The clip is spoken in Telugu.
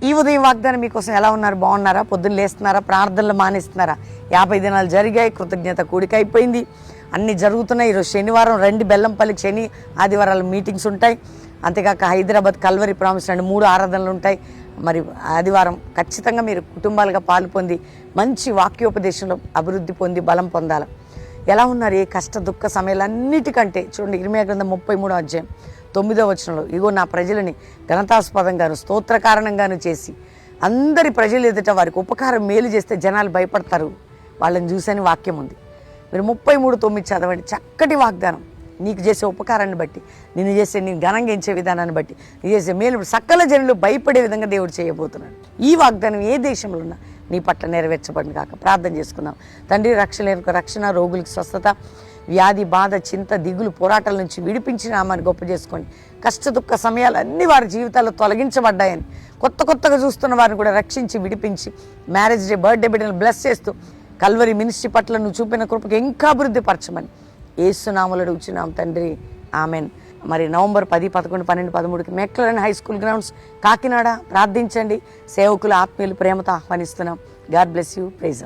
ఈ ఉదయం వాగ్దానం మీకోసం ఎలా ఉన్నారు? బాగున్నారా? పొద్దున్న లేస్తున్నారా? ప్రార్థనలు మానేస్తున్నారా? 50 దినాలు జరిగాయి, కృతజ్ఞత కూడిక అయిపోయింది, అన్నీ జరుగుతున్నాయి. ఈరోజు శనివారం, రండి బెల్లంపల్లికి శని ఆదివారాలు మీటింగ్స్ ఉంటాయి. అంతేకాక హైదరాబాద్ కల్వరి ప్రామిస్ 3 ఆరాధనలు ఉంటాయి. మరి ఆదివారం ఖచ్చితంగా మీరు కుటుంబాలుగా పాలు పొంది మంచి వాక్యోపదేశంలో అభివృద్ధి పొంది బలం పొందాలి. ఎలా ఉన్నారు? ఏ కష్ట దుఃఖ సమయాలన్నిటికంటే చూడండి, ఇర్మీయా గ్రంథం 33వ అధ్యాయం 9వ వచనంలో, ఇగో నా ప్రజలని ఘనతాస్పదంగాను స్తోత్ర కారణంగాను చేసి అందరి ప్రజలు ఎదుట వారికి ఉపకారం మేలు చేస్తే జనాలు భయపడతారు వాళ్ళని చూసని వాక్యం ఉంది. మీరు 33:9 చదవండి. చక్కటి వాగ్దానం. నీకు చేసే ఉపకారాన్ని బట్టి, నేను చేసే నేను ఘనంగా ఎంచే విధానాన్ని బట్టి, నీ చేసే మేలు సకల జనులు భయపడే విధంగా దేవుడు చేయబోతున్నాడు. ఈ వాగ్దానం ఏ దేశంలో ఉన్నా నీ పట్ల నెరవేర్చబడిన కాక ప్రార్థన చేసుకుందాం. తండ్రి, రక్షణ, రోగులకి స్వస్థత, వ్యాధి బాధ చింత దిగులు పోరాటాల నుంచి విడిపించిన ఆమెను గొప్ప చేసుకోండి. కష్ట దుఃఖ సమయాలు అన్ని వారి జీవితాల్లో తొలగించబడ్డాయని, కొత్తగా చూస్తున్న వారిని కూడా రక్షించి విడిపించి మ్యారేజ్ డే, బర్త్డే బిడ్డలను బ్లెస్ చేస్తూ కల్వరి మినిస్ట్రీ పట్ల నువ్వు చూపిన కృపకి ఇంకా అభివృద్ధి పరచమని యేసు నామములో అడుగుచున్నాం తండ్రి, ఆమెన్. మరి నవంబర్ 10, 11, 12, 13కి McLaren high school grounds Kakinada ప్రార్థించండి. సేవకులు ఆత్మీయులు ప్రేమతో ఆహ్వానిస్తున్నాం. God bless you. ప్రైజ్.